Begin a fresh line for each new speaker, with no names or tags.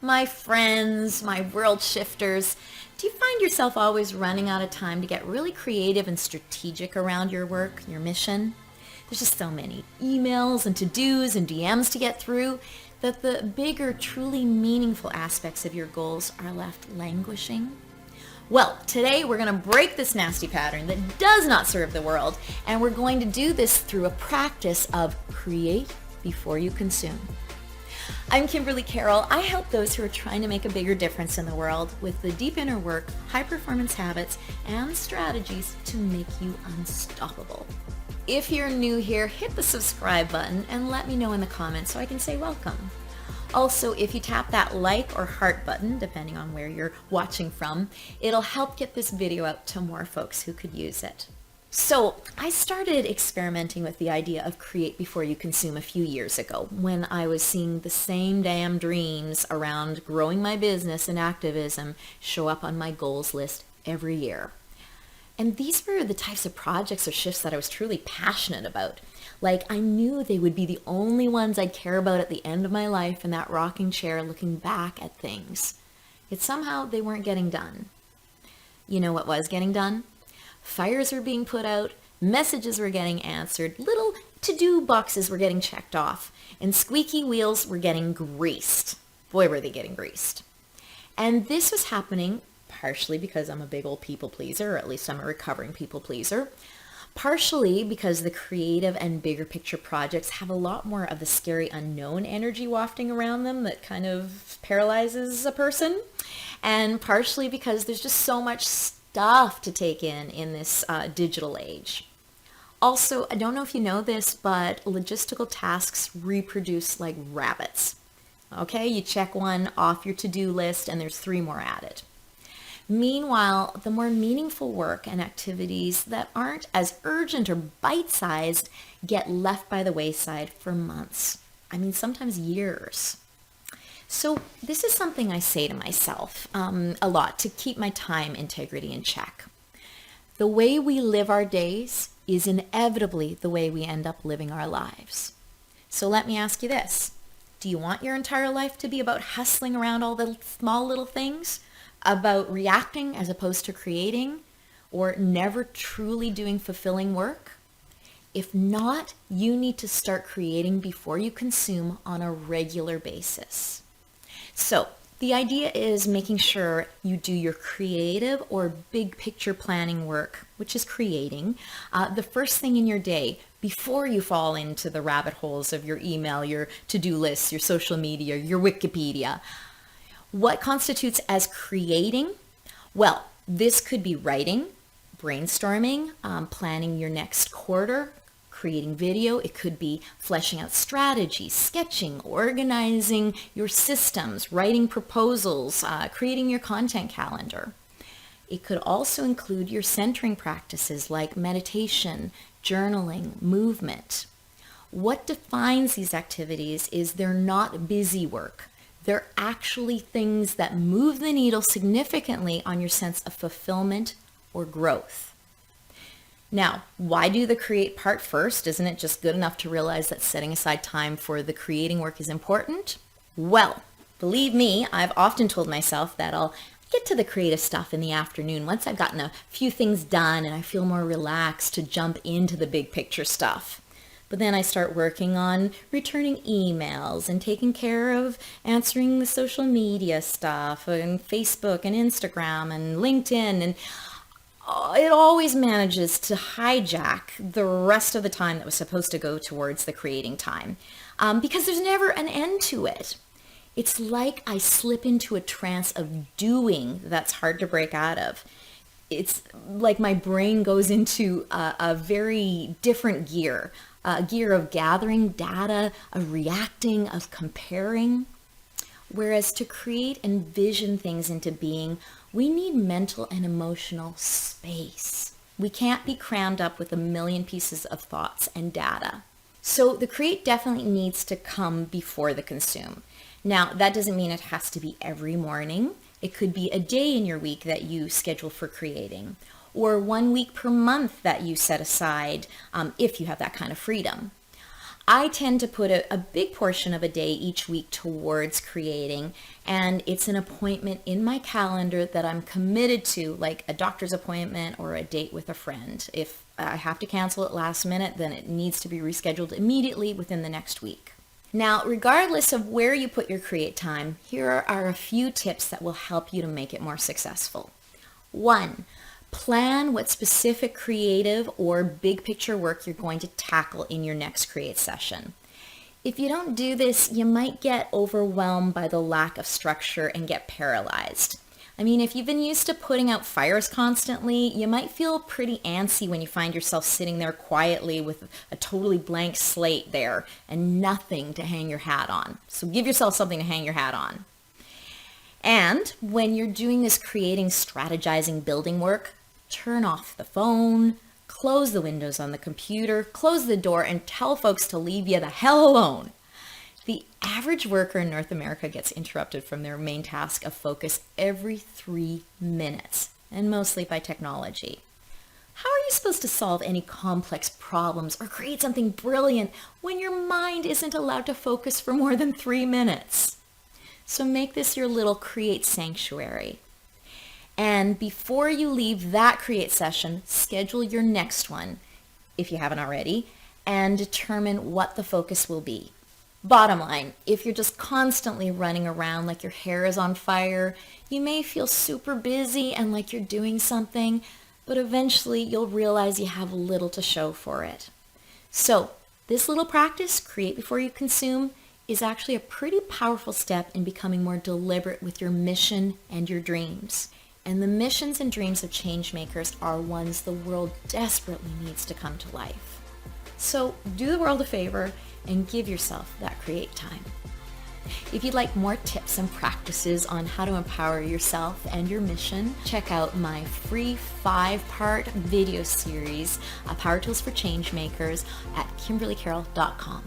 My friends, my world shifters, do you find yourself always running out of time to get really creative and strategic around your work, your mission? There's just so many emails and to-dos and DMs to get through that the bigger, truly meaningful aspects of your goals are left languishing. Well, today we're going to break this nasty pattern that does not serve the world, and we're going to do this through a practice of create before you consume. I'm Kimberly Carroll. I help those who are trying to make a bigger difference in the world with the deep inner work, high performance habits, and strategies to make you unstoppable. If you're new here, hit the subscribe button and let me know in the comments so I can say welcome. Also, if you tap that like or heart button, depending on where you're watching from, it'll help get this video out to more folks who could use it. So I started experimenting with the idea of create before you consume a few years ago when I was seeing the same damn dreams around growing my business and activism show up on my goals list every year. And these were the types of projects or shifts that I was truly passionate about. Like, I knew they would be the only ones I'd care about at the end of my life in that rocking chair looking back at things. Yet somehow they weren't getting done. You know what was getting done? Fires were being put out, messages were getting answered, little to-do boxes were getting checked off, and squeaky wheels were getting greased. Boy, were they getting greased. And this was happening partially because I'm a big old people pleaser, or at least I'm a recovering people pleaser. Partially because the creative and bigger picture projects have a lot more of the scary unknown energy wafting around them that kind of paralyzes a person. And partially because there's just so much stuff to take in this digital age. Also, I don't know if you know this, but logistical tasks reproduce like rabbits. Okay, you check one off your to-do list and there's 3 more added. Meanwhile, the more meaningful work and activities that aren't as urgent or bite-sized get left by the wayside for months. I mean, sometimes years. So this is something I say to myself a lot to keep my time integrity in check. The way we live our days is inevitably the way we end up living our lives. So let me ask you this. Do you want your entire life to be about hustling around all the small little things? About reacting as opposed to creating? Or never truly doing fulfilling work? If not, you need to start creating before you consume on a regular basis. So the idea is making sure you do your creative or big picture planning work, which is creating, the first thing in your day before you fall into the rabbit holes of your email, your to-do lists, your social media, your Wikipedia. What constitutes as creating? Well, this could be writing, brainstorming, planning your next quarter, creating video. It could be fleshing out strategies, sketching, organizing your systems, writing proposals, creating your content calendar. It could also include your centering practices like meditation, journaling, movement. What defines these activities is they're not busy work. They're actually things that move the needle significantly on your sense of fulfillment or growth. Now, why do the create part first? Isn't it just good enough to realize that setting aside time for the creating work is important? Well, believe me, I've often told myself that I'll get to the creative stuff in the afternoon once I've gotten a few things done and I feel more relaxed to jump into the big picture stuff. But then I start working on returning emails and taking care of answering the social media stuff and Facebook and Instagram and LinkedIn, and it always manages to hijack the rest of the time that was supposed to go towards the creating time because there's never an end to it. It's like I slip into a trance of doing that's hard to break out of. It's like my brain goes into a very different gear. A gear of gathering data, of reacting, of comparing. Whereas to create and vision things into being, we need mental and emotional space. We can't be crammed up with a million pieces of thoughts and data. So the create definitely needs to come before the consume. Now, that doesn't mean it has to be every morning. It could be a day in your week that you schedule for creating, or 1 week per month that you set aside if you have that kind of freedom. I tend to put a big portion of a day each week towards creating, and it's an appointment in my calendar that I'm committed to, like a doctor's appointment or a date with a friend. If I have to cancel it last minute, then it needs to be rescheduled immediately within the next week. Now, regardless of where you put your create time, here are a few tips that will help you to make it more successful. 1, plan what specific creative or big picture work you're going to tackle in your next create session. If you don't do this, you might get overwhelmed by the lack of structure and get paralyzed. I mean, if you've been used to putting out fires constantly, you might feel pretty antsy when you find yourself sitting there quietly with a totally blank slate there and nothing to hang your hat on. So give yourself something to hang your hat on. And when you're doing this creating, strategizing, building work, turn off the phone, close the windows on the computer, close the door, and tell folks to leave you the hell alone. The average worker in North America gets interrupted from their main task of focus every 3 minutes, and mostly by technology. How are you supposed to solve any complex problems or create something brilliant when your mind isn't allowed to focus for more than 3 minutes? So make this your little create sanctuary. And before you leave that create session, schedule your next one, if you haven't already, and determine what the focus will be. Bottom line, if you're just constantly running around like your hair is on fire, you may feel super busy and like you're doing something, but eventually you'll realize you have little to show for it. So this little practice, create before you consume, is actually a pretty powerful step in becoming more deliberate with your mission and your dreams. And the missions and dreams of changemakers are ones the world desperately needs to come to life. So do the world a favor and give yourself that create time. If you'd like more tips and practices on how to empower yourself and your mission, check out my free 5-part video series, Power Tools for Changemakers, at KimberlyCarroll.com.